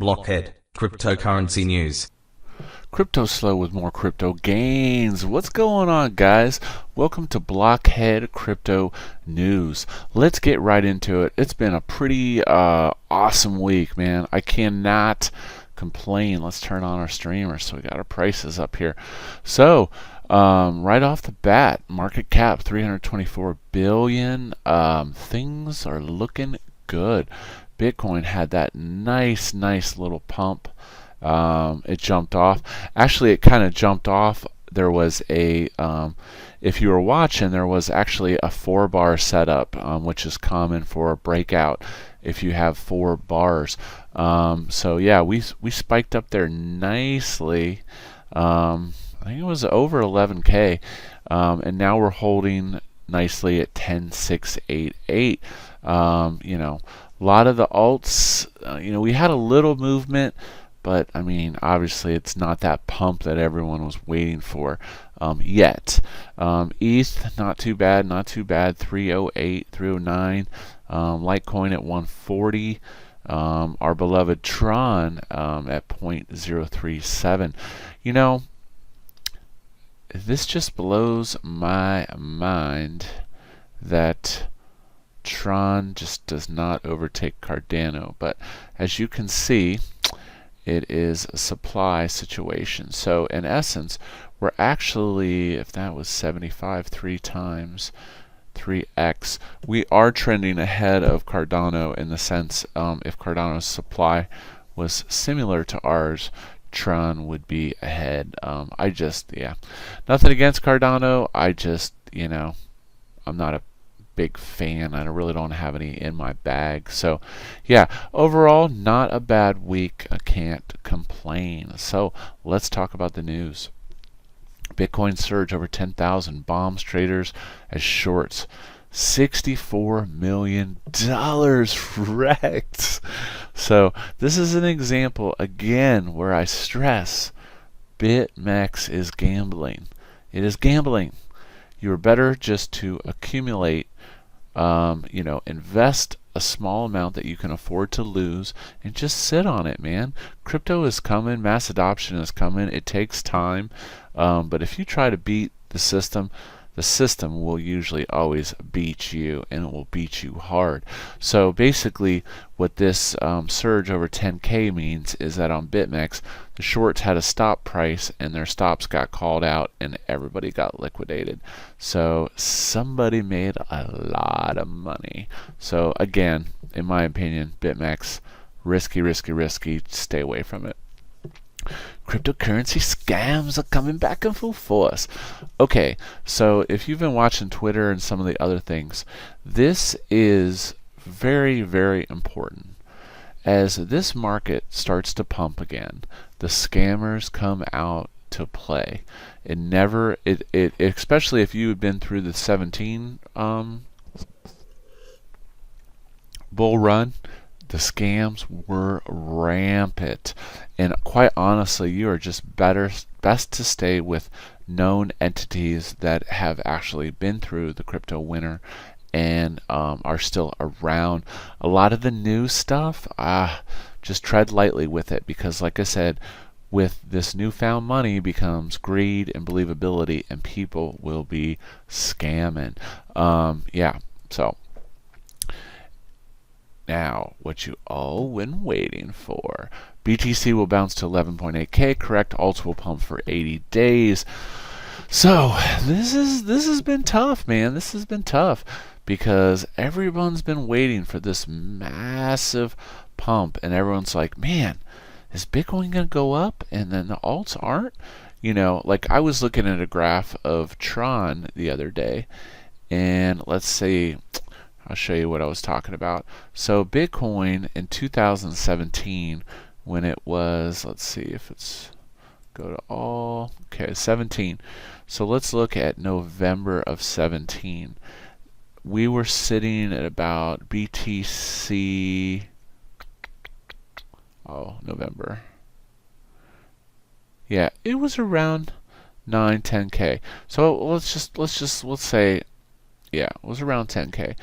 BLOCKHEAD, cryptocurrency news. Cryptoslo with more crypto gains. What's going on, guys? Welcome to BLOCKHEAD Crypto News. Let's get right into it. It's been a pretty awesome week, man. I cannot complain. Let's turn on our streamer so we got our prices up here. So, right off the bat, market cap 324 billion. Things are looking good. Bitcoin had that nice little pump. It jumped off. Actually, it kind of jumped off. There was a, if you were watching, there was actually a 4-bar setup, which is common for a breakout if you have 4 bars. So yeah, we spiked up there nicely. I think it was over 11K, and now we're holding nicely at 10,688. You know, a lot of the alts, we had a little movement, but I mean, obviously it's not that pump that everyone was waiting for yet. ETH, not too bad, 308, 309. Litecoin at 140. Our beloved Tron at 0.037. You know, this just blows my mind that Tron just does not overtake Cardano, but as you can see, it is a supply situation. So in essence, we're actually, if that was 75 3 times 3x, we are trending ahead of Cardano in the sense, if Cardano's supply was similar to ours, Tron would be ahead. Yeah, nothing against Cardano. I'm not a big fan. I really don't have any in my bag. So yeah, overall not a bad week. I can't complain. So let's talk about the news. Bitcoin surge over 10,000 bombs traders as shorts. $64 million wrecked. So this is an example again where I stress BitMEX is gambling. It is gambling. You are better just to accumulate, invest a small amount that you can afford to lose and just sit on it, man. Crypto is coming, mass adoption is coming. It takes time, but if you try to beat the system will usually always beat you, and it will beat you hard. So basically what this surge over 10K means is that on BitMEX, the shorts had a stop price and their stops got called out and everybody got liquidated. So somebody made a lot of money. So again, in my opinion, BitMEX, risky, stay away from it. Cryptocurrency scams are coming back in full force. Okay, so if you've been watching Twitter and some of the other things, this is very important. As this market starts to pump again, the scammers come out to play. Especially if you had been through the 17 bull run, the scams were rampant, and quite honestly, you are just best to stay with known entities that have actually been through the crypto winter and are still around. A lot of the new stuff, just tread lightly with it, because like I said, with this newfound money becomes greed and believability, and people will be scamming. So now, what you all been waiting for. BTC will bounce to 11.8K. Correct alts will pump for 80 days. So this has been tough, man. This has been tough because everyone's been waiting for this massive pump, and everyone's like, man, is Bitcoin gonna go up? And then the alts aren't. Like I was looking at a graph of Tron the other day, and let's say, I'll show you what I was talking about. So Bitcoin in 2017, when it was, let's see if it's, go to all, okay, 17. So let's look at November of 17. We were sitting at about BTC, November. Yeah, it was around 9-10K. So let's say, yeah, it was around 10K.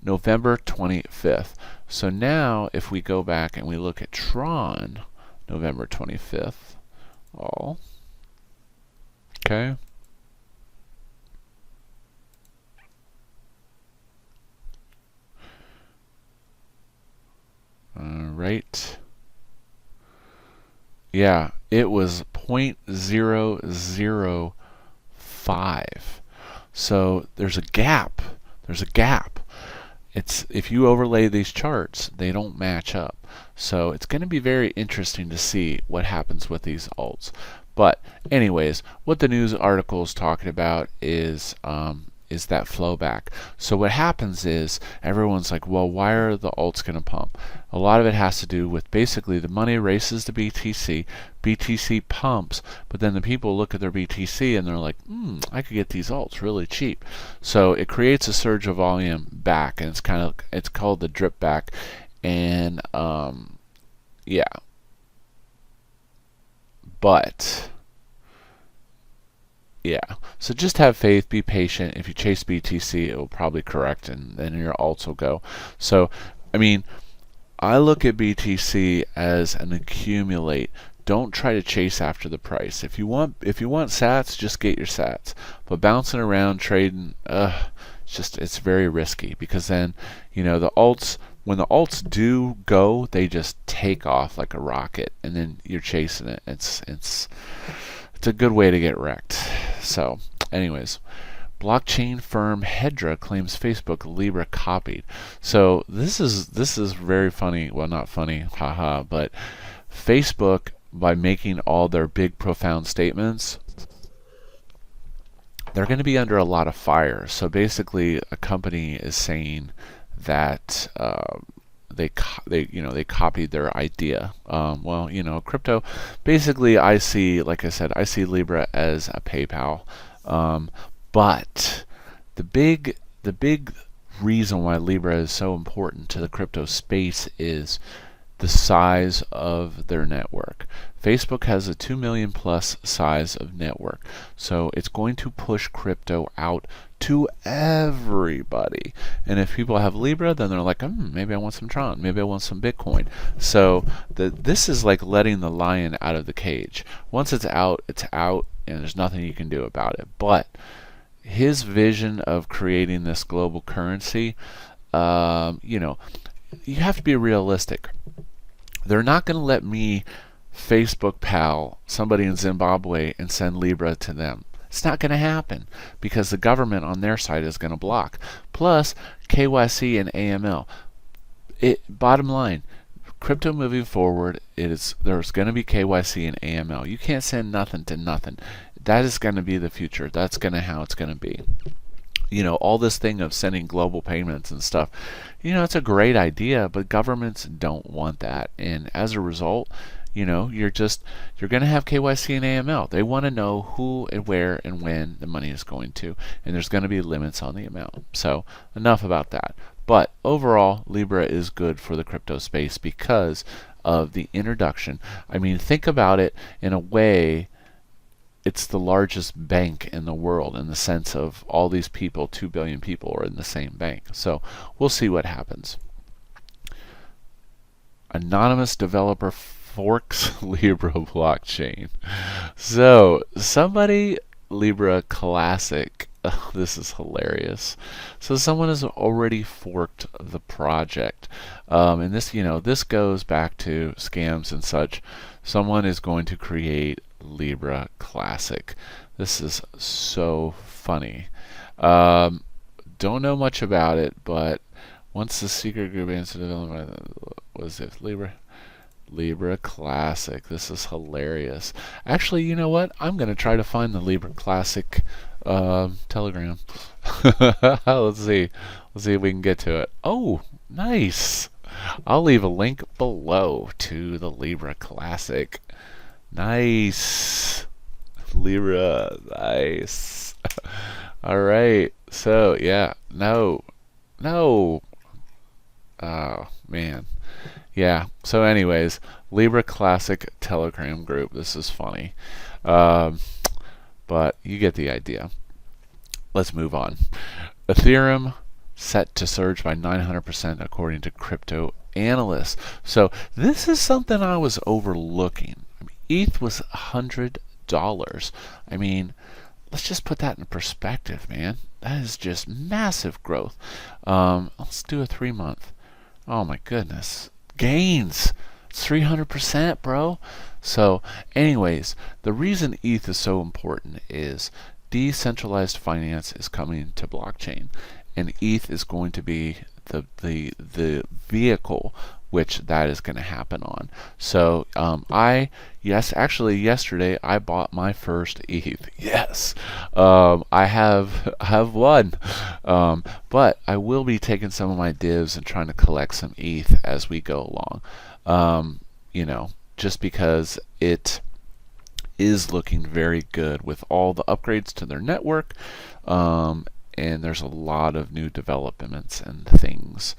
November 25th. So now if we go back and we look at Tron, November 25th, all, okay. Right. Yeah, it was 0.005. So there's a gap. There's a gap. It's, if you overlay these charts, they don't match up. So it's going to be very interesting to see what happens with these alts. But anyways, what the news article is talking about is that flow back. So what happens is everyone's like, well, why are the alts going to pump? A lot of it has to do with basically the money races to BTC, BTC pumps, but then the people look at their BTC and they're like, I could get these alts really cheap. So it creates a surge of volume back, and it's called the drip back. And yeah, but yeah, so just have faith, be patient. If you chase BTC, it will probably correct, and then your alts will go. So, I mean, I look at BTC as an accumulate. Don't try to chase after the price. If you want sats, just get your sats. But bouncing around, trading, it's very risky, because then, you know, the alts, when the alts do go, they just take off like a rocket, and then you're chasing it. It's a good way to get wrecked. So, anyways, blockchain firm Hedra claims Facebook Libra copied. So this is very funny. Well, not funny, haha. But Facebook, by making all their big, profound statements, they're going to be under a lot of fire. So basically, a company is saying that they copied their idea. Well, you know, crypto. Basically, I see, like I said, I see Libra as a PayPal. But the big reason why Libra is so important to the crypto space is the size of their network. Facebook has a 2 million plus size of network, so it's going to push crypto out to everybody. And if people have Libra, then they're like, maybe I want some Tron, maybe I want some Bitcoin. So this is like letting the lion out of the cage. Once it's out, and there's nothing you can do about it. But his vision of creating this global currency, you know, you have to be realistic. They're not going to let me Facebook pal somebody in Zimbabwe and send Libra to them. It's not going to happen, because the government on their side is going to block. Plus, KYC and AML. Bottom line, crypto moving forward, there's going to be KYC and AML. You can't send nothing to nothing. That is going to be the future. That's how it's going to be. You know, all this thing of sending global payments and stuff, you know, it's a great idea, but governments don't want that. And as a result, you know, you're going to have KYC and AML. They want to know who and where and when the money is going to, and there's going to be limits on the amount. So enough about that. But overall, Libra is good for the crypto space because of the introduction. I mean, think about it in a way. It's the largest bank in the world, in the sense of all these people, 2 billion people, are in the same bank. So we'll see what happens. Anonymous developer forks Libra blockchain. So somebody, Libra Classic, this is hilarious. So someone has already forked the project, and this, you know, this goes back to scams and such. Someone is going to create Libra Classic. This is so funny. Don't know much about it, but once the secret group answered development, was it Libra Classic? This is hilarious. Actually, you know what? I'm going to try to find the Libra Classic Telegram. Let's see if we can get to it. Oh, nice. I'll leave a link below to the Libra Classic. Nice. Libra, nice. Alright, so yeah, no. Oh, man. Yeah, so anyways, Libra Classic Telegram group. This is funny. But you get the idea. Let's move on. Ethereum set to surge by 900% according to crypto analysts. So this is something I was overlooking. I mean, ETH was $100. I mean, let's just put that in perspective, man. That is just massive growth. Let's do a 3-month. Oh my goodness. Gains. It's 300%, bro. So anyways, the reason ETH is so important is decentralized finance is coming to blockchain, and ETH is going to be the vehicle which that is going to happen on. So actually yesterday I bought my first ETH. Yes, I have one, but I will be taking some of my divs and trying to collect some ETH as we go along. You know, just because it is looking very good with all the upgrades to their network, and there's a lot of new developments and things.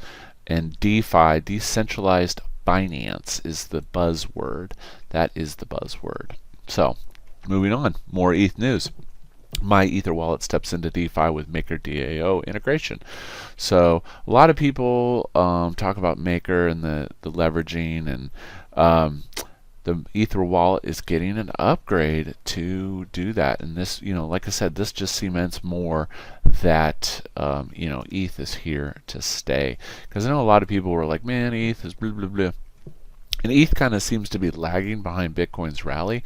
And DeFi, decentralized finance, is the buzzword. That is the buzzword. So, moving on, more ETH news. MyEtherWallet steps into DeFi with MakerDAO integration. So, a lot of people talk about Maker and the leveraging, and the Ether wallet is getting an upgrade to do that. And this, you know, like I said, this just cements more that, you know, ETH is here to stay. Because I know a lot of people were like, man, ETH is blah, blah, blah. And ETH kind of seems to be lagging behind Bitcoin's rally.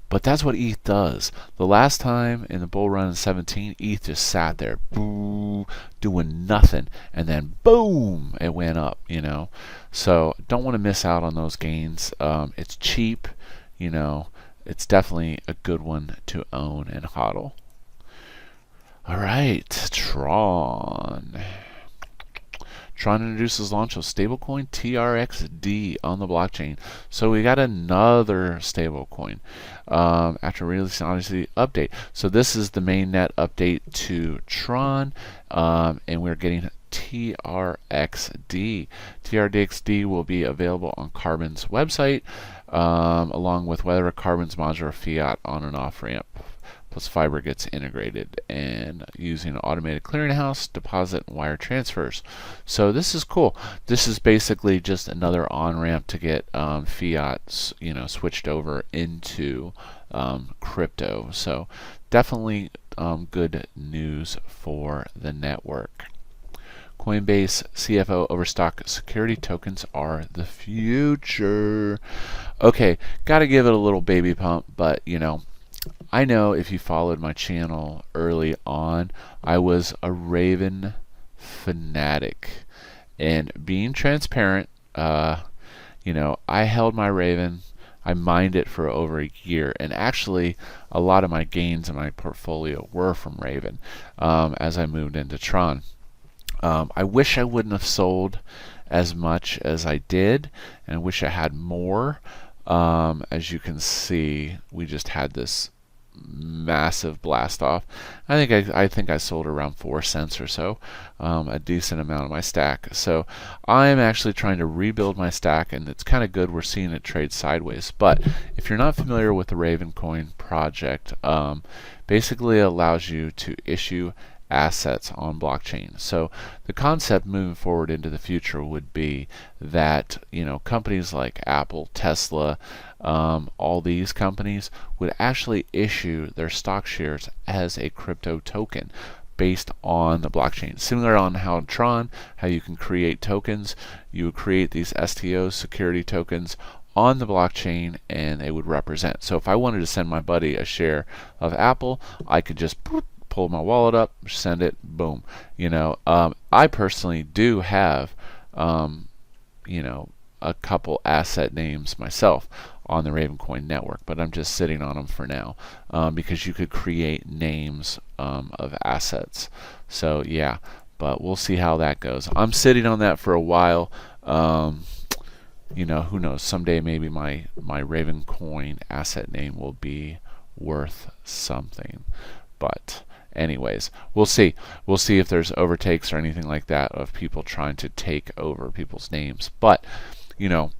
But that's what ETH does. The last time in the bull run in 17, ETH just sat there, boo, doing nothing, and then boom, it went up, you know. So don't want to miss out on those gains. It's cheap, you know. It's definitely a good one to own and hodl. All right, Tron. Tron introduces launch of stablecoin TRXD on the blockchain. So we got another stablecoin after releasing obviously update. So this is the mainnet update to Tron, and we're getting TRXD. TRXD will be available on Carbon's website, along with whether Carbon's modular fiat on and off ramp. Plus Fiber gets integrated and using automated clearinghouse, deposit, and wire transfers. So this is cool. This is basically just another on-ramp to get fiat, you know, switched over into crypto. So definitely good news for the network. Coinbase CFO overstock security tokens are the future. Okay, got to give it a little baby pump, but you know, I know if you followed my channel early on, I was a Raven fanatic. And being transparent, you know, I held my Raven. I mined it for over a year. And actually, a lot of my gains in my portfolio were from Raven as I moved into Tron. I wish I wouldn't have sold as much as I did, and I wish I had more. As you can see, we just had this massive blast off. I think I sold around 4 cents or so, a decent amount of my stack. So I'm actually trying to rebuild my stack, and it's kind of good we're seeing it trade sideways. But if you're not familiar with the Ravencoin project, basically it allows you to issue assets on blockchain. So the concept moving forward into the future would be that, you know, companies like Apple, Tesla, all these companies would actually issue their stock shares as a crypto token based on the blockchain. Similar on how Tron, how you can create tokens, you would create these STOs, security tokens, on the blockchain, and they would represent. So if I wanted to send my buddy a share of Apple, I could just pull my wallet up, send it, boom. You know, I personally do have, you know, a couple asset names myself on the Ravencoin network, but I'm just sitting on them for now, because you could create names of assets. So yeah, but we'll see how that goes. I'm sitting on that for a while. You know, who knows? Someday maybe my Ravencoin asset name will be worth something. But anyways, we'll see. We'll see if there's overtakes or anything like that of people trying to take over people's names. But, you know,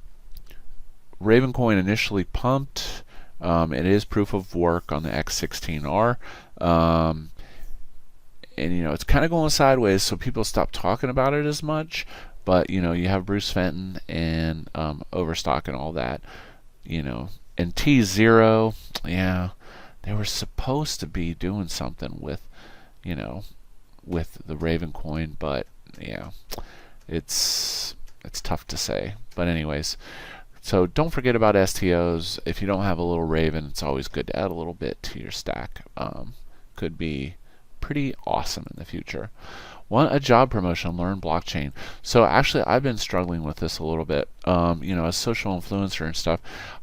Ravencoin initially pumped. It is proof of work on the X16R. and it's kind of going sideways, so people stop talking about it as much. But you have Bruce Fenton and Overstock and all that, and T0, yeah, they were supposed to be doing something with, with the Raven coin, but yeah, it's tough to say. But anyways, so don't forget about STOs. If you don't have a little Raven, it's always good to add a little bit to your stack. Could be pretty awesome in the future. Want a job promotion, learn blockchain. So actually, I've been struggling with this a little bit. As social influencer and stuff,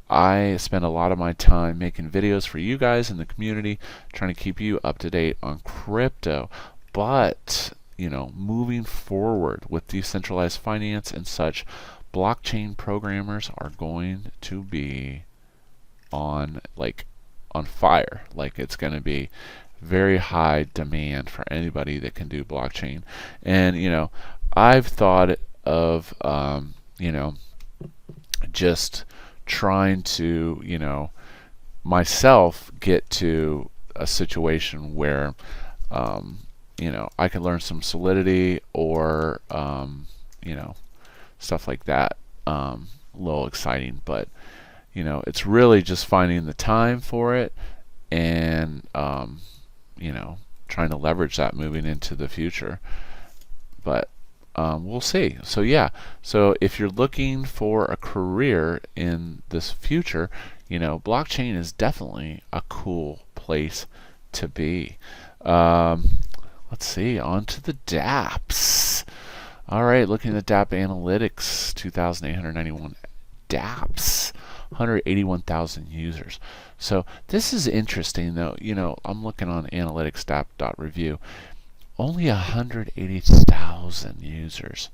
I spend a lot of my time making videos for you guys in the community, trying to keep you up to date on crypto. But moving forward with decentralized finance and such, blockchain programmers are going to be on fire. Like, it's going to be very high demand for anybody that can do blockchain. And I've thought of just trying to myself get to a situation where I can learn some Solidity or stuff like that. A little exciting, but it's really just finding the time for it, and trying to leverage that moving into the future. But we'll see. So yeah, so if you're looking for a career in this future, blockchain is definitely a cool place to be. Let's see, on to the dApps. All right, looking at dApp analytics, 2,891 dApps, 181,000 users. So this is interesting, though. I'm looking on analytics.review. Only 180,000 users.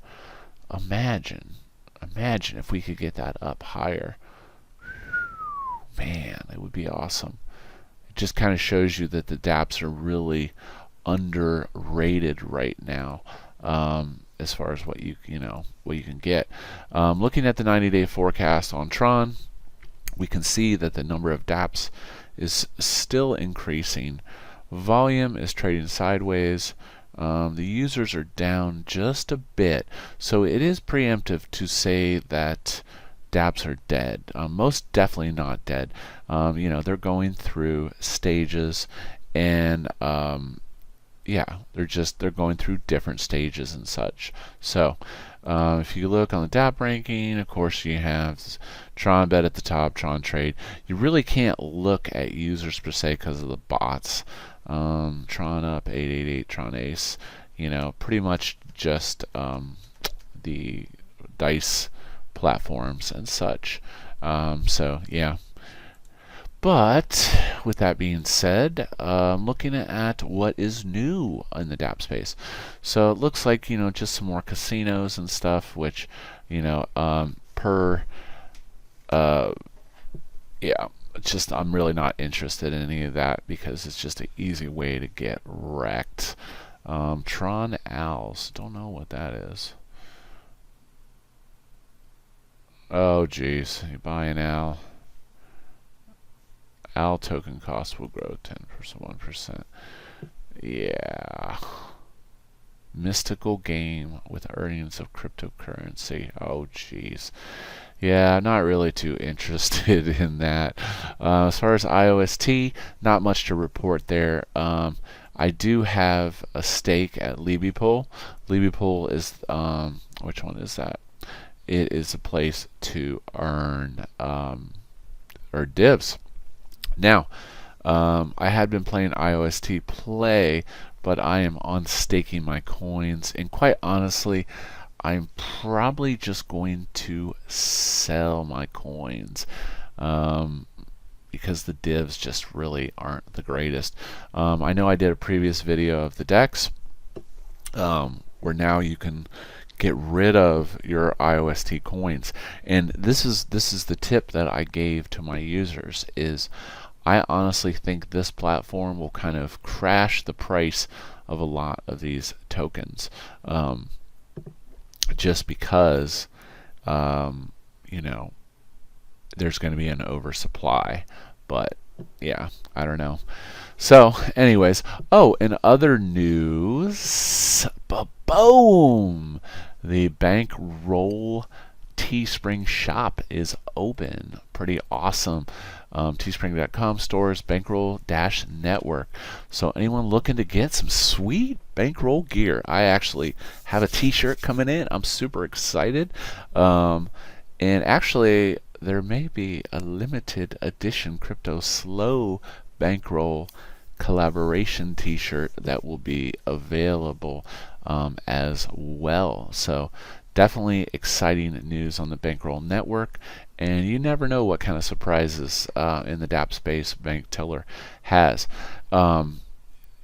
Imagine if we could get that up higher. Man, it would be awesome. It just kind of shows you that the dApps are really underrated right now, as far as what you can get. Looking at the 90-day forecast on Tron, we can see that the number of dApps is still increasing. Volume is trading sideways. The users are down just a bit, so it is preemptive to say that dApps are dead. Most definitely not dead. They're going through stages, and yeah, they're going through different stages and such. So if you look on the dApp ranking, of course you have Tron Bet at the top, Tron Trade. You really can't look at users per se because of the bots. Tron Up 888, Tron Ace, pretty much just the dice platforms and such. So yeah. But with that being said, looking at what is new in the dApp space. So it looks like, just some more casinos and stuff, which, yeah, I'm really not interested in any of that because it's just an easy way to get wrecked. Tron Owls, don't know what that is. Oh geez, you buy an owl. Owl token cost will grow 1%. Yeah. Mystical game with earnings of cryptocurrency. Oh geez. Yeah, I'm not really too interested in that. As far as IOST, not much to report there. I do have a stake at Libra. Libra is, which one is that? It is a place to earn or divs. Now, I had been playing IOST Play, but I am unstaking my coins, and quite honestly, I'm probably just going to sell my coins because the divs just really aren't the greatest. I know I did a previous video of the DEX where now you can get rid of your IOST coins, and this is the tip that I gave to my users is I honestly think this platform will kind of crash the price of a lot of these tokens, just because there's going to be an oversupply. But yeah, I don't know. So, anyways, oh, in other news, boom, the BankRoll Teespring shop is open. Pretty awesome. Teespring.com stores BankRoll-network. So anyone looking to get some sweet BankRoll gear, I actually have a T-shirt coming in. I'm super excited. And actually, there may be a limited edition Cryptoslo BankRoll collaboration T-shirt that will be available as well. So definitely exciting news on the BankRoll network, and you never know what kind of surprises in the DApp space Bank Teller has.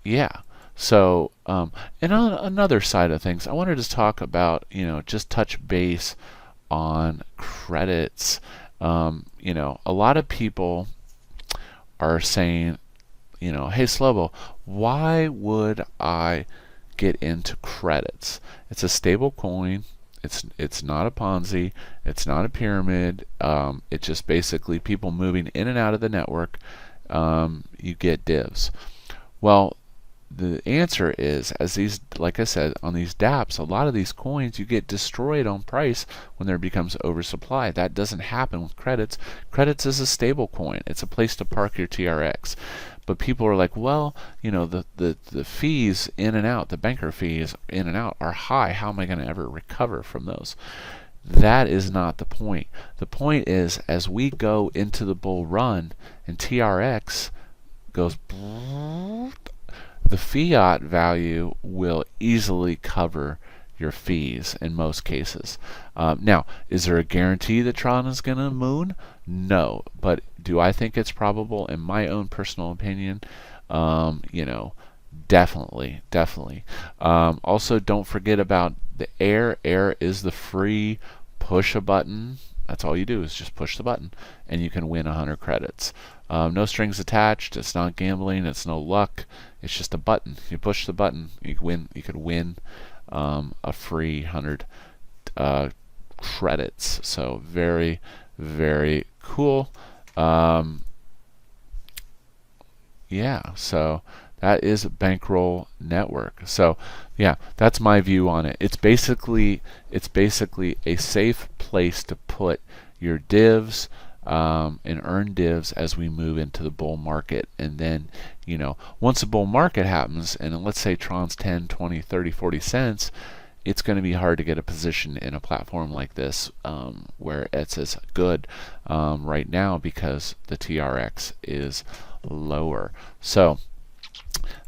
Yeah. So, and on another side of things, I wanted to talk about, just touch base on credits. A lot of people are saying, hey Slobo, why would I get into credits? It's a stable coin. It's not a Ponzi. It's not a pyramid. It's just basically people moving in and out of the network. You get divs. Well, the answer is, as these, like I said, on these dApps, a lot of these coins you get destroyed on price when there becomes oversupply. That doesn't happen with credits. Credits is a stable coin. It's a place to park your TRX. But people are like, well, the fees in and out, the banker fees in and out are high. How am I going to ever recover from those? That is not the point. The point is, as we go into the bull run and TRX goes, the fiat value will easily cover your fees in most cases. Now, is there a guarantee that Tron is going to moon? No, but do I think it's probable? In my own personal opinion, definitely. Also, don't forget about the air. Air is the free push a button. That's all you do is just push the button, and you can win 100 credits. No strings attached. It's not gambling. It's no luck. It's just a button. You push the button, you win. You could win a free 100 credits. So very, very cool. Yeah. So that is BankRoll network. So yeah, that's my view on it. It's basically a safe place to put your divs and earn divs as we move into the bull market. And then, once the bull market happens, and let's say Tron's 10, 20, 30, 40 cents, it's going to be hard to get a position in a platform like this where it's as good right now because the TRX is lower. So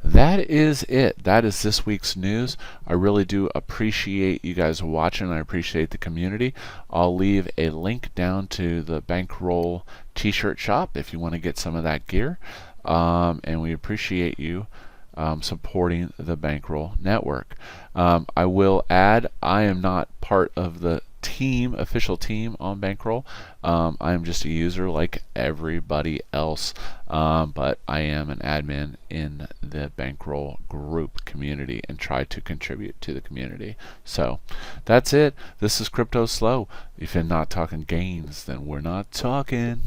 that is it. That is this week's news. I really do appreciate you guys watching. I appreciate the community. I'll leave a link down to the BankRoll T-shirt shop if you want to get some of that gear. And we appreciate you supporting the BankRoll network. I will add, I am not part of the official team on BankRoll. I am just a user like everybody else, but I am an admin in the BankRoll group community and try to contribute to the community. So that's it. This is Cryptoslo. If you're not talking gains, then we're not talking.